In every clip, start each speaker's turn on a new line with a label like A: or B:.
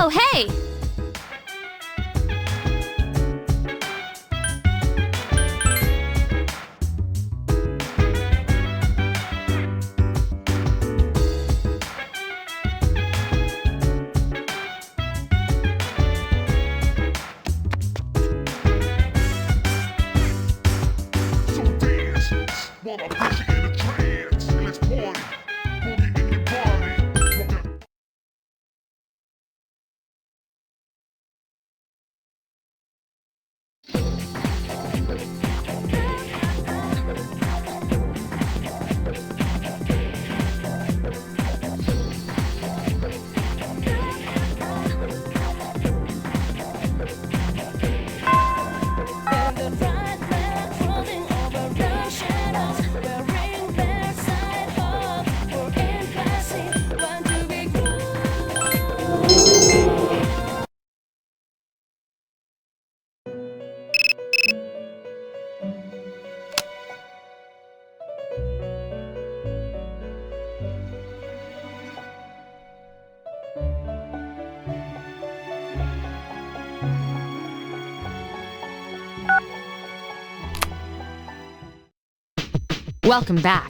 A: Oh, hey!
B: So dance while I put you in a trance. And let's party. Boogie in your body. Walk out.
A: Welcome back.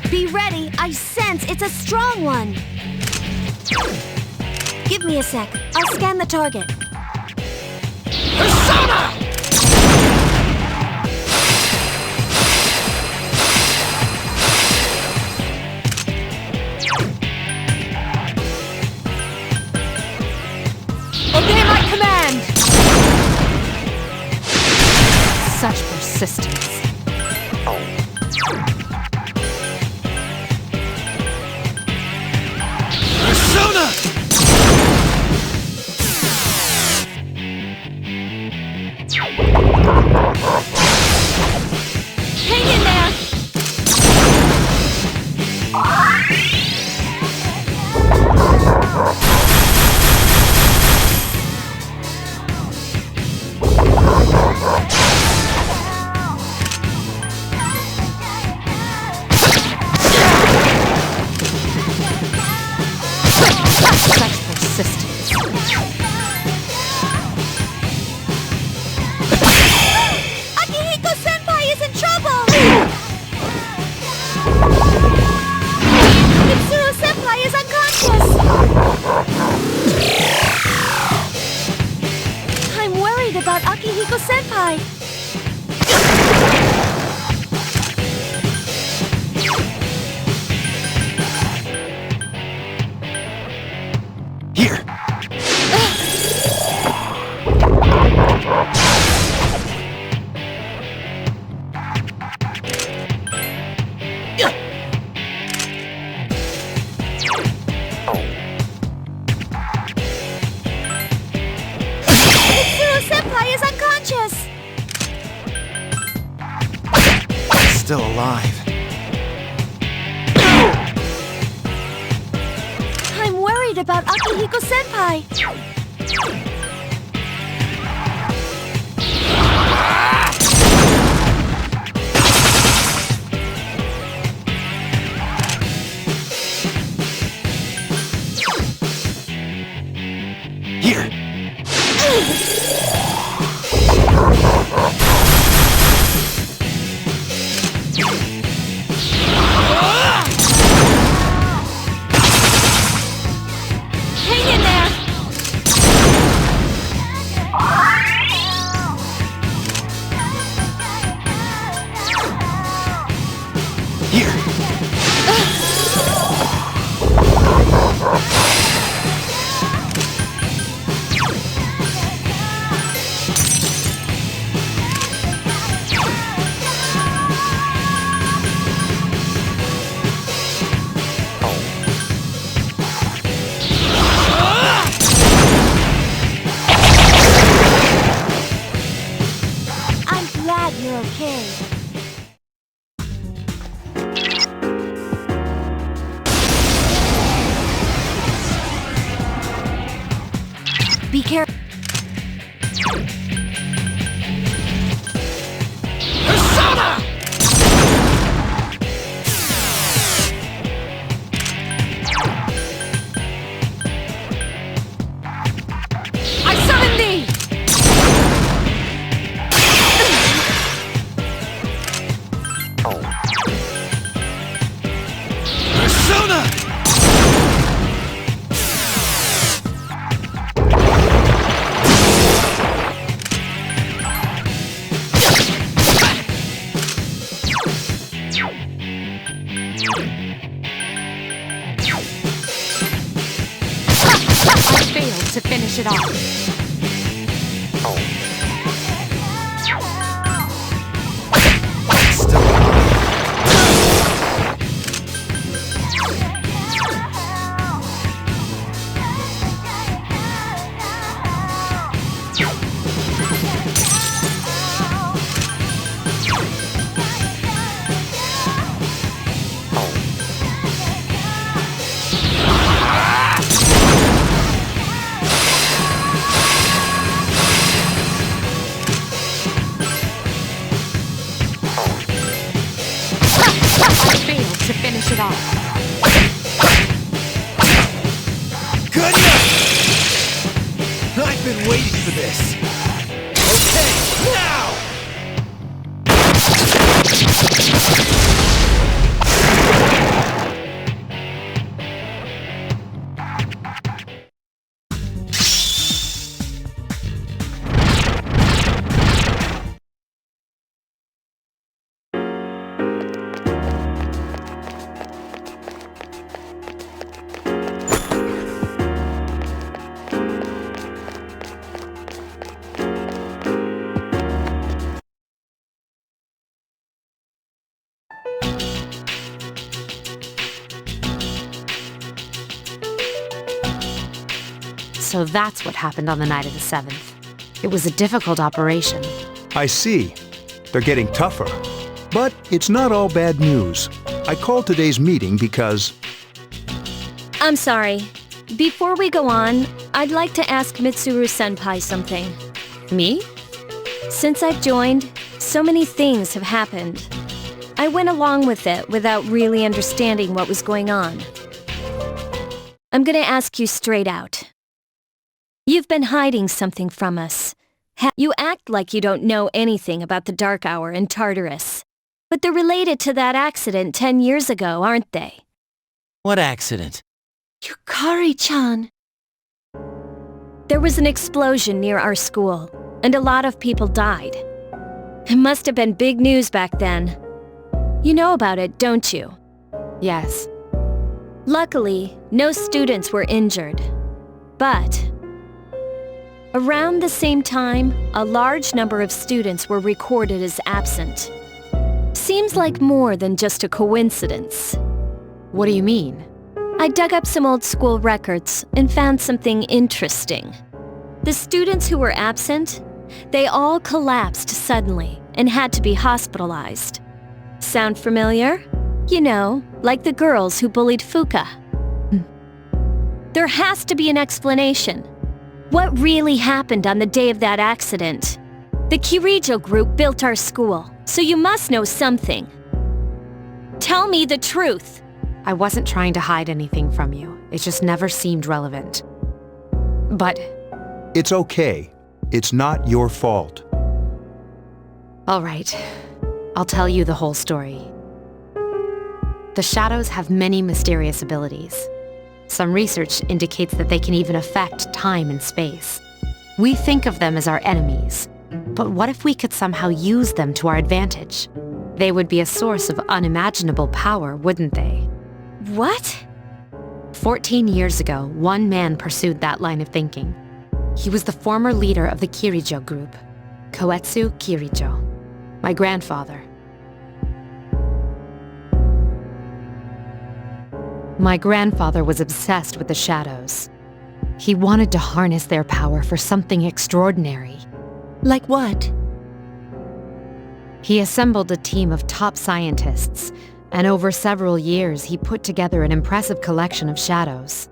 C: Be ready, I sense it's a strong one. Give me a sec, I'll scan the target.
D: Persona!
A: Obey my command! Such persistence.
D: Persona!
A: Hang in there! Such persistence.
C: Akihiko-senpai is in trouble! Mitsuru-senpai is unconscious! I'm worried about Akihiko-senpai.
D: Here!
C: Mitsuru-senpai is unconscious!
D: Still alive.
C: I'm worried about Akihiko-senpai.
D: Here!
A: Hang in there!
C: Be careful.
D: Persona!
A: I summon thee!
D: Persona!
A: I failed to finish it off.
D: Still alive.
A: I failed to finish it off.
D: Good enough! I've been waiting for this. Okay, now!
A: So that's what happened on the night of the 7th. It was a difficult operation.
E: I see. They're getting tougher. But it's not all bad news. I called today's meeting because...
F: I'm sorry. Before we go on, I'd like to ask Mitsuru-senpai something.
A: Me?
F: Since I've joined, so many things have happened. I went along with it without really understanding what was going on. I'm gonna ask you straight out. You've been hiding something from us. You act like you don't know anything about the Dark Hour and Tartarus. But they're related to that accident 10 years ago, aren't they?
G: What accident?
F: Yukari-chan. There was an explosion near our school, and a lot of people died. It must have been big news back then. You know about it, don't you?
A: Yes.
F: Luckily, no students were injured. But around the same time, a large number of students were recorded as absent. Seems like more than just a coincidence.
A: What do you mean?
F: I dug up some old school records and found something interesting. The students who were absent, they all collapsed suddenly and had to be hospitalized. Sound familiar? You know, like the girls who bullied Fuka. There has to be an explanation. What really happened on the day of that accident? The Kirijo group built our school, so you must know something. Tell me the truth.
A: I wasn't trying to hide anything from you. It just never seemed relevant. But,
E: It's okay. It's not your fault.
A: all right. I'll tell you the whole story. The shadows have many mysterious abilities. Some research indicates that they can even affect time and space. We think of them as our enemies. But what if we could somehow use them to our advantage? They would be a source of unimaginable power, wouldn't they?
F: What?
A: 14 years ago, one man pursued that line of thinking. He was the former leader of the Kirijo group, Koetsu Kirijo, my grandfather. My grandfather was obsessed with the shadows. He wanted to harness their power for something extraordinary.
F: Like what?
A: He assembled a team of top scientists, and over several years he put together an impressive collection of shadows.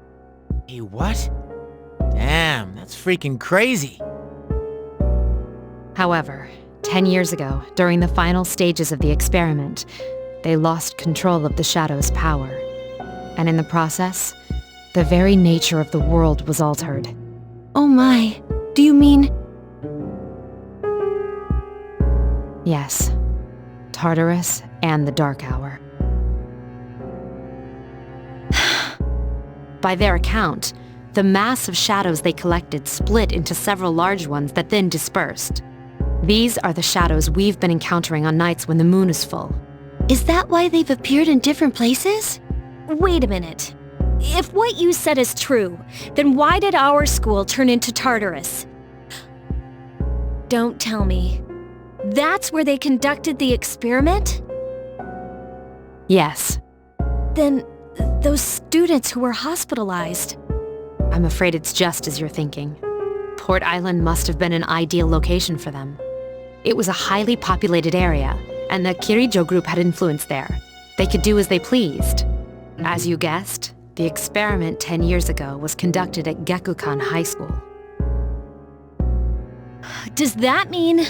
G: Hey, what? Damn, That's freaking crazy.
A: However, 10 years ago, during the final stages of the experiment, they lost control of the Shadow's power. And in the process, the very nature of the world was altered.
F: Oh my, do you mean...
A: Yes, Tartarus and the Dark Hour. By their account, the mass of shadows they collected split into several large ones that then dispersed. These are the shadows we've been encountering on nights when the moon is full.
C: Is that why they've appeared in different places?
F: Wait a minute. If what you said is true, then why did our school turn into Tartarus? Don't tell me. That's where they conducted the experiment?
A: Yes,
F: Then, those students who were hospitalized.
A: I'm afraid it's just as you're thinking. Port Island must have been an ideal location for them. It was a highly populated area, and the Kirijo group had influence there. They could do as they pleased. As you guessed, the experiment 10 years ago was conducted at Gekukan High School.
F: Does that mean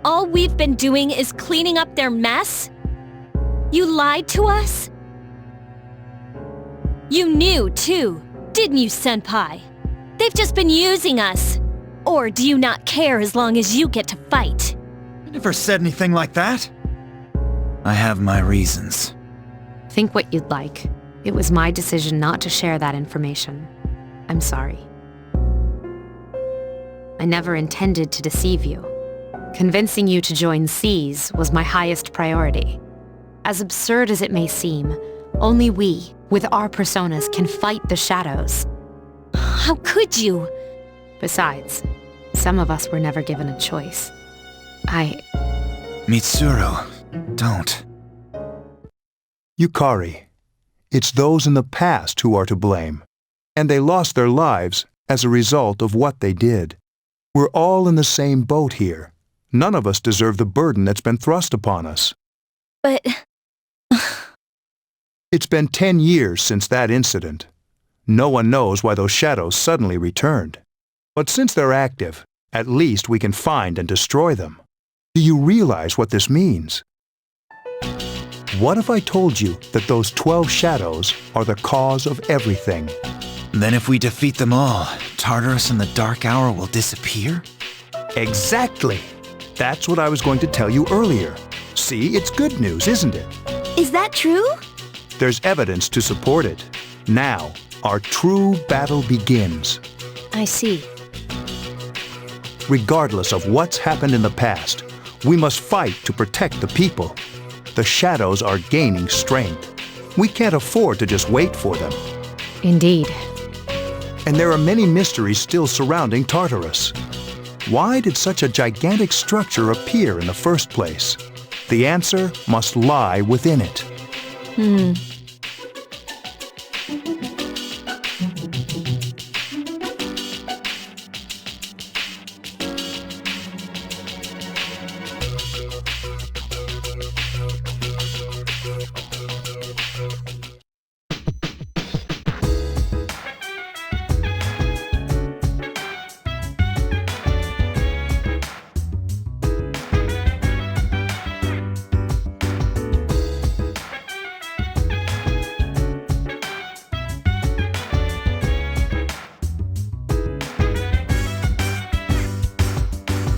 F: all we've been doing is cleaning up their mess? You lied to us? You knew, too, didn't you, Senpai? They've just been using us. Or do you not care as long as you get to fight?
D: I never said anything like that. I have my reasons.
A: Think what you'd like. It was my decision not to share that information. I'm sorry. I never intended to deceive you. Convincing you to join C's was my highest priority. As absurd as it may seem, only we, with our personas, can fight the shadows.
F: How could you?
A: Besides, some of us were never given a choice.
D: Mitsuru, don't.
E: Yukari, it's those in the past who are to blame. And they lost their lives as a result of what they did. We're all in the same boat here. None of us deserve the burden that's been thrust upon us.
F: But...
E: It's been 10 years since that incident. No one knows why those shadows suddenly returned. But since they're active, at least we can find and destroy them. Do you realize what this means? What if I told you that those 12 shadows are the cause of everything?
D: Then if we defeat them all, Tartarus and the Dark Hour will disappear?
E: Exactly! That's what I was going to tell you earlier. See, it's good news, isn't it?
C: Is that true?
E: There's evidence to support it. Now, our true battle begins.
F: I see.
E: Regardless of what's happened in the past, we must fight to protect the people. The shadows are gaining strength. We can't afford to just wait for them.
A: Indeed.
E: And there are many mysteries still surrounding Tartarus. Why did such a gigantic structure appear in the first place? The answer must lie within it.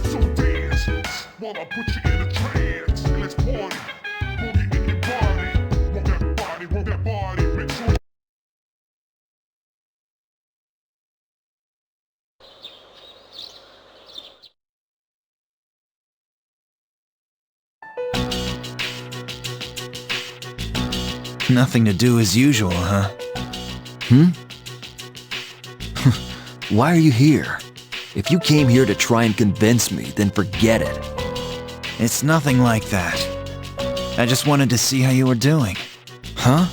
B: So dance while I put you in a trance. Let's party. Boogie in your body. Rock that body, rock that body. Make sure.
D: Nothing to do as usual, huh?
H: Why are you here? If you came here to try and convince me, then forget it.
D: It's nothing like that. I just wanted to see how you were doing. Huh?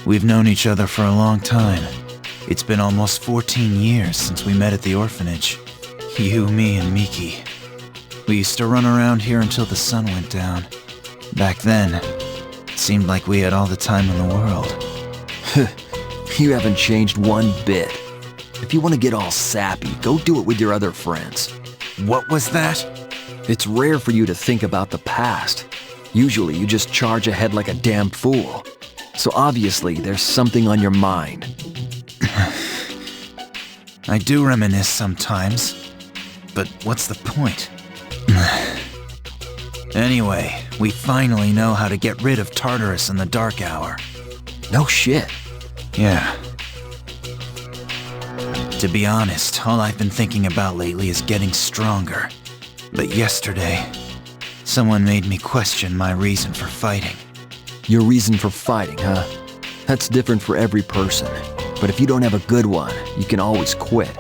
D: We've known each other for a long time. It's been almost 14 years since we met at the orphanage. You, me, and Miki. We used to run around here until the sun went down. Back then, it seemed like we had all the time in the world.
H: You haven't changed one bit. If you want to get all sappy, go do it with your other friends.
D: What was that?
H: It's rare for you to think about the past. Usually you just charge ahead like a damn fool. So obviously there's something on your mind.
D: I do reminisce sometimes, but what's the point? Anyway, we finally know how to get rid of Tartarus in the dark hour.
H: No shit.
D: Yeah. To be honest, all I've been thinking about lately is getting stronger. But yesterday, someone made me question my reason for fighting.
H: Your reason for fighting, huh? That's different for every person. But if you don't have a good one, you can always quit.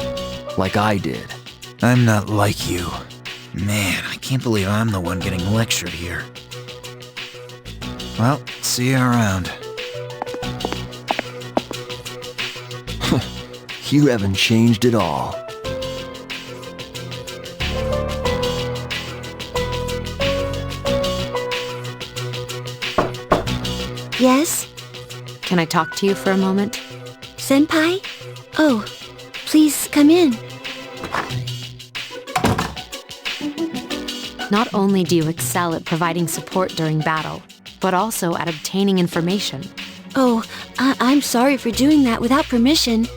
H: Like I did.
D: I'm not like you. Man, I can't believe I'm the one getting lectured here. Well, see you around.
H: You haven't changed at all.
C: Yes?
A: Can I talk to you for a moment?
C: Senpai? Oh, please come in.
A: Not only do you excel at providing support during battle, but also at obtaining information.
C: Oh, I'm sorry for doing that without permission.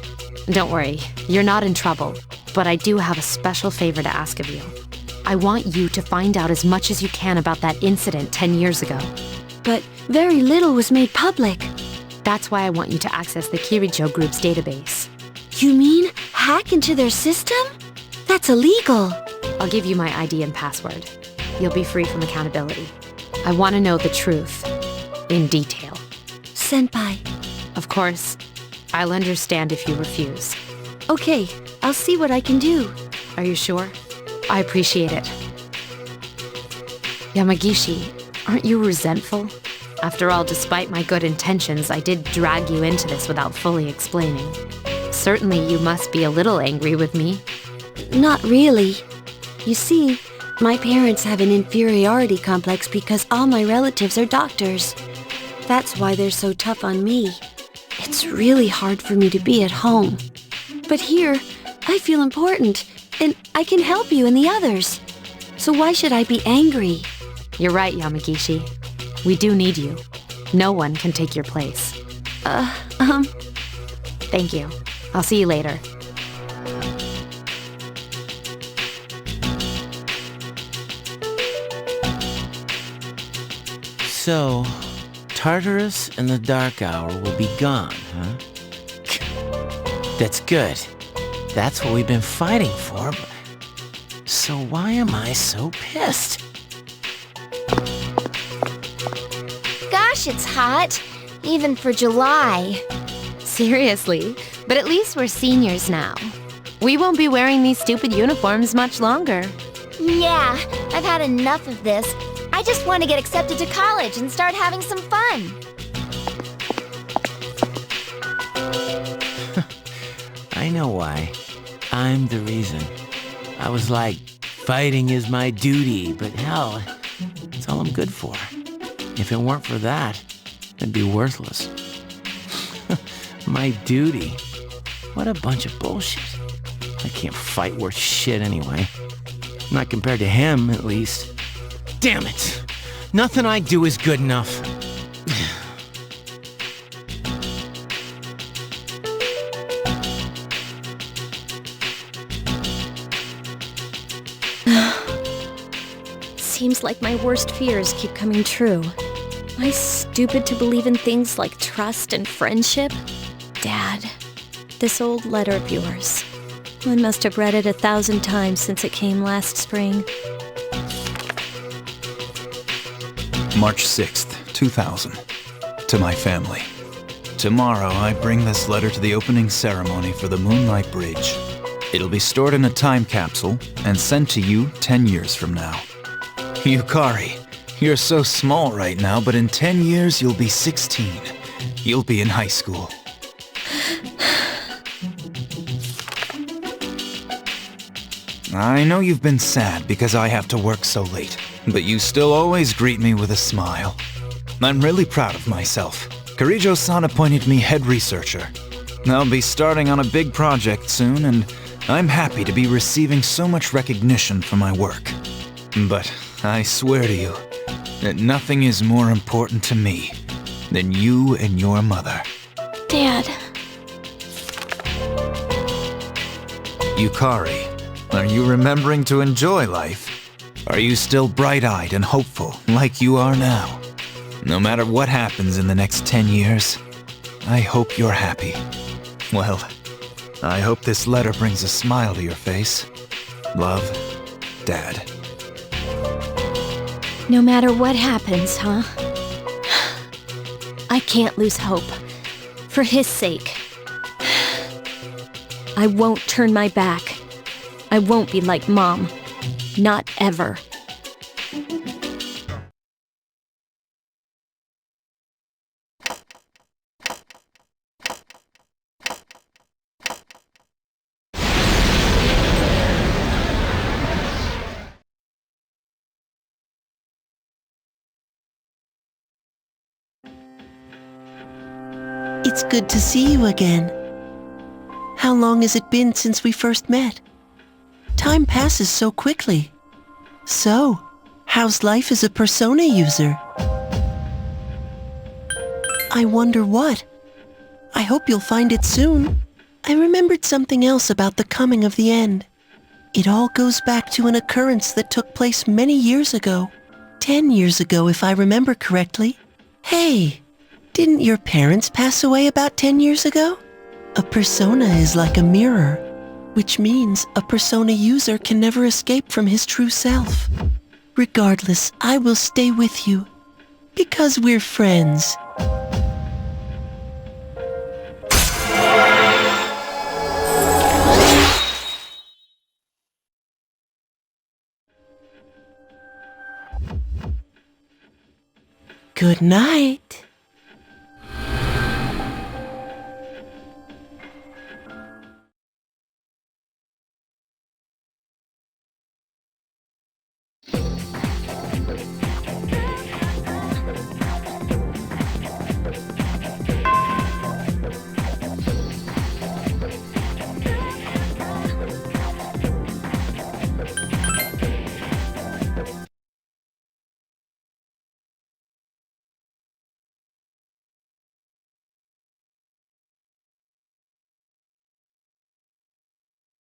A: Don't worry, you're not in trouble, but I do have a special favor to ask of you. I want you to find out as much as you can about that incident 10 years ago.
C: But very little was made public.
A: That's why I want you to access the Kirijo Group's database.
C: You mean hack into their system? That's illegal.
A: I'll give you my ID and password. You'll be free from accountability. I want to know the truth, in detail.
C: Senpai.
A: Of course, I'll understand if you refuse.
C: Okay, I'll see what I can do.
A: Are you sure? I appreciate it. Yamagishi, aren't you resentful? After all, despite my good intentions, I did drag you into this without fully explaining. Certainly you must be a little angry with me.
C: Not really. You see, my parents have an inferiority complex because all my relatives are doctors. That's why they're so tough on me. It's really hard for me to be at home. But here, I feel important, and I can help you and the others. So why should I be angry?
A: You're right, Yamagishi. We do need you. No one can take your place. Thank you. I'll see you later.
G: So, Tartarus and the Dark Hour will be gone, huh? That's good. That's what we've been fighting for. So why am I so pissed?
C: Gosh, it's hot. Even for July.
A: Seriously, but at least we're seniors now. We won't be wearing these stupid uniforms much longer.
C: Yeah, I've had enough of this. I just want to get accepted to college and start having some fun.
G: I know why. I'm the reason. I was like, fighting is my duty, but hell, it's all I'm good for. If it weren't for that, I'd be worthless. My duty? What a bunch of bullshit. I can't fight worth shit anyway. Not compared to him, at least. Damn it! Nothing I do is good enough.
F: Seems like my worst fears keep coming true. Am I stupid to believe in things like trust and friendship? Dad, this old letter of yours. I must have read it 1,000 times since it came last spring.
D: March 6th, 2000. To my family. Tomorrow, I bring this letter to the opening ceremony for the Moonlight Bridge. It'll be stored in a time capsule and sent to you 10 years from now. Yukari, you're so small right now, but in 10 years, you'll be 16. You'll be in high school. I know you've been sad because I have to work so late, but you still always greet me with a smile. I'm really proud of myself. Kirijo-san appointed me head researcher. I'll be starting on a big project soon, and I'm happy to be receiving so much recognition for my work. But I swear to you that nothing is more important to me than you and your mother.
C: Dad.
D: Yukari, are you remembering to enjoy life? Are you still bright-eyed and hopeful like you are now? No matter what happens in the next 10 years, I hope you're happy. Well, I hope this letter brings a smile to your face. Love, Dad.
F: No matter what happens, huh? I can't lose hope. For his sake. I won't turn my back. I won't be like Mom. Not ever.
I: It's good to see you again. How long has it been since we first met? Time passes so quickly. So, how's life as a Persona user? I wonder what. I hope you'll find it soon. I remembered something else about the coming of the end. It all goes back to an occurrence that took place many years ago. 10 years ago, if I remember correctly. Hey, didn't your parents pass away about 10 years ago? A persona is like a mirror, which means a persona user can never escape from his true self. Regardless, I will stay with you, because we're friends. Good night.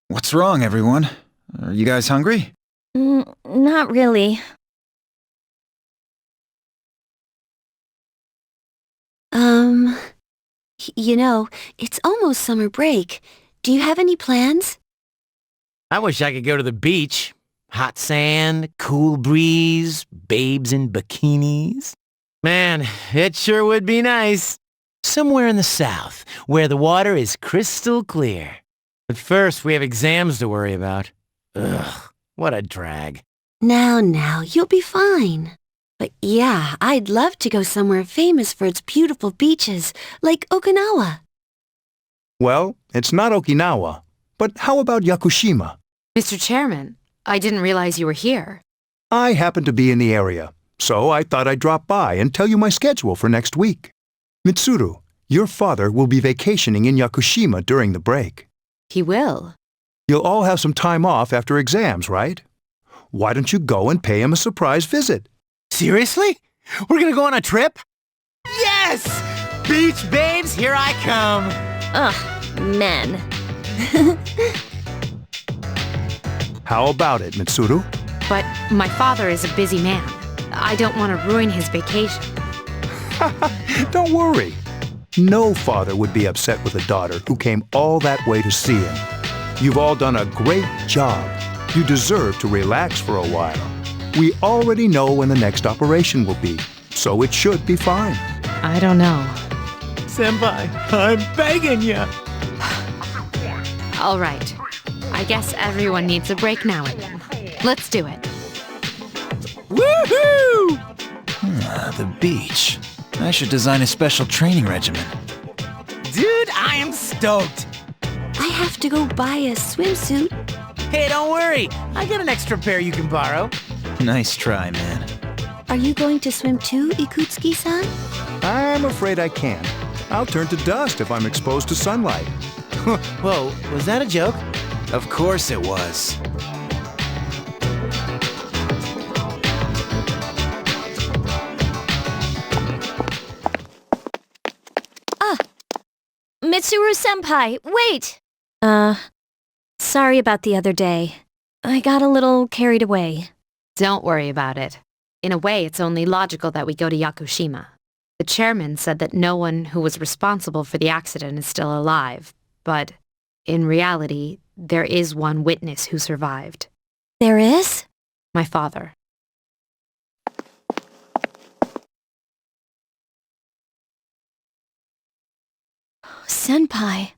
D: What's wrong, everyone? Are you guys hungry?
F: Not really.
C: You know, it's almost summer break. Do you have any plans?
G: I wish I could go to the beach. Hot sand, cool breeze, babes in bikinis. Man, it sure would be nice. Somewhere in the south, where the water is crystal clear. But first, we have exams to worry about. Ugh, what a drag.
C: Now, you'll be fine. But yeah, I'd love to go somewhere famous for its beautiful beaches, like Okinawa.
E: Well, it's not Okinawa, but how about Yakushima?
A: Mr. Chairman, I didn't realize you were here.
E: I happen to be in the area, so I thought I'd drop by and tell you my schedule for next week. Mitsuru, your father will be vacationing in Yakushima during the break.
A: He will.
E: You'll all have some time off after exams, right? Why don't you go and pay him a surprise visit?
G: Seriously? We're gonna go on a trip? Yes! Beach babes, here I come!
F: Ugh, men.
E: How about it, Mitsuru?
A: But my father is a busy man. I don't want to ruin his vacation.
E: Don't worry. No father would be upset with a daughter who came all that way to see him. You've all done a great job. You deserve to relax for a while. We already know when the next operation will be, so it should be fine.
A: I don't know.
G: Senpai, I'm begging you.
A: All right. I guess everyone needs a break now and then. Let's do it.
G: Woohoo!
D: The beach. I should design a special training regimen.
G: Dude, I am stoked.
C: I have to go buy a swimsuit.
G: Hey, don't worry. I got an extra pair you can borrow.
D: Nice try, man.
C: Are you going to swim too, Ikutsuki-san?
E: I'm afraid I can't. I'll turn to dust if I'm exposed to sunlight.
G: Whoa, was that a joke?
D: Of course it was.
F: Mitsuru-senpai, wait! Sorry about the other day. I got a little carried away.
A: Don't worry about it. In a way, it's only logical that we go to Yakushima. The chairman said that no one who was responsible for the accident is still alive, but in reality, there is one witness who survived.
F: There is?
A: My father.
F: Senpai.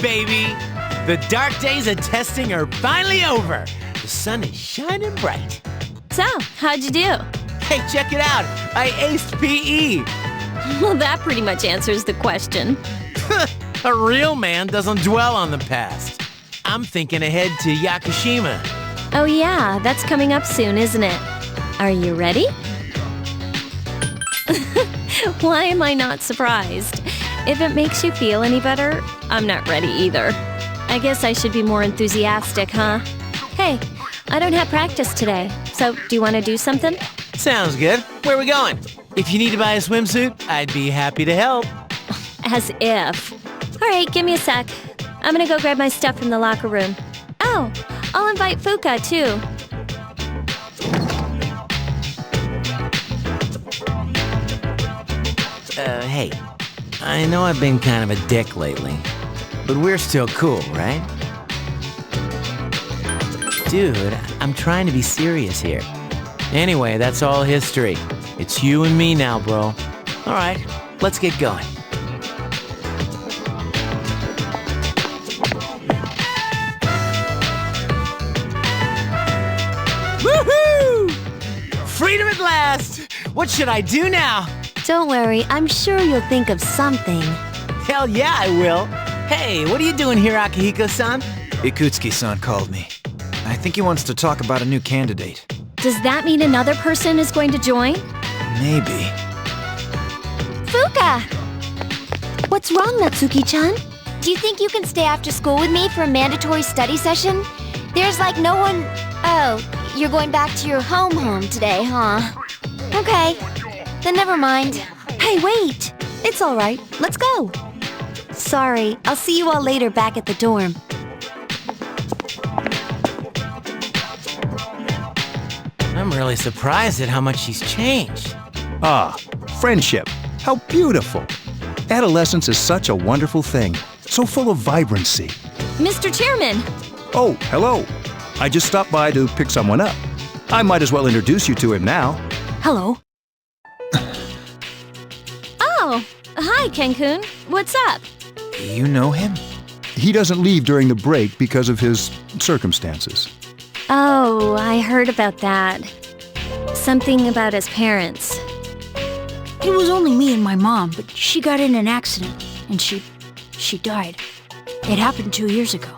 G: Baby! The dark days of testing are finally over. The sun is shining bright.
F: So, how'd you do?
G: Hey, check it out! I aced PE!
F: Well, that pretty much answers the question.
G: A real man doesn't dwell on the past. I'm thinking ahead to Yakushima.
F: Oh yeah, that's coming up soon, isn't it? Are you ready? Why am I not surprised? If it makes you feel any better, I'm not ready either. I guess I should be more enthusiastic, huh? Hey, I don't have practice today, so do you want to do something?
G: Sounds good. Where are we going? If you need to buy a swimsuit, I'd be happy to help.
F: As if. All right, give me a sec. I'm gonna go grab my stuff from the locker room. Oh, I'll invite Fuka, too.
G: Hey. I know I've been kind of a dick lately, but we're still cool, right? Dude, I'm trying to be serious here. Anyway, that's all history. It's you and me now, bro. All right, let's get going. Woohoo! Freedom at last! What should I do now?
C: Don't worry, I'm sure you'll think of something.
G: Hell yeah, I will. Hey, what are you doing here, Akihiko-san?
D: Ikutsuki-san called me. I think he wants to talk about a new candidate.
F: Does that mean another person is going to join?
D: Maybe.
C: Fuka! What's wrong, Natsuki-chan?
J: Do you think you can stay after school with me for a mandatory study session? There's like no one... Oh, you're going back to your home today, huh? Okay, then never mind.
C: Hey, wait! It's all right. Let's go. Sorry, I'll see you all later back at the dorm.
G: I'm really surprised at how much she's changed.
E: Ah, friendship. How beautiful. Adolescence is such a wonderful thing. So full of vibrancy.
F: Mr. Chairman!
E: Oh, hello. I just stopped by to pick someone up. I might as well introduce you to him now.
C: Hello.
F: Oh, hi, Ken-kun. What's up?
D: You know him?
E: he doesn't leave during the break because of his circumstances.
F: Oh, I heard about that. Something about his parents.
K: It was only me and my mom, but she got in an accident, and she died. It happened 2 years ago.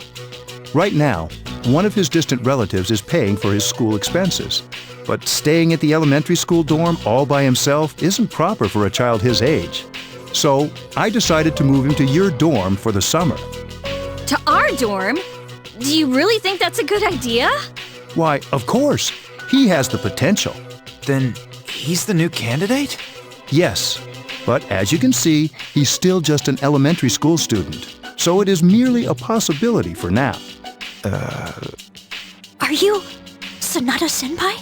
E: Right now, one of his distant relatives is paying for his school expenses. But staying at the elementary school dorm all by himself isn't proper for a child his age. So I decided to move him to your dorm for the summer.
F: To our dorm? Do you really think that's a good idea?
E: Why, of course. He has the potential.
D: Then he's the new candidate?
E: Yes, but as you can see, he's still just an elementary school student. So it is merely a possibility for now.
K: Are you Sanada-senpai?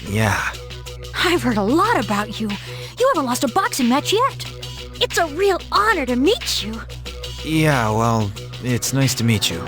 D: Yeah.
K: I've heard a lot about you. You haven't lost a boxing match yet. It's a real honor to meet you.
D: Yeah, well, it's nice to meet you.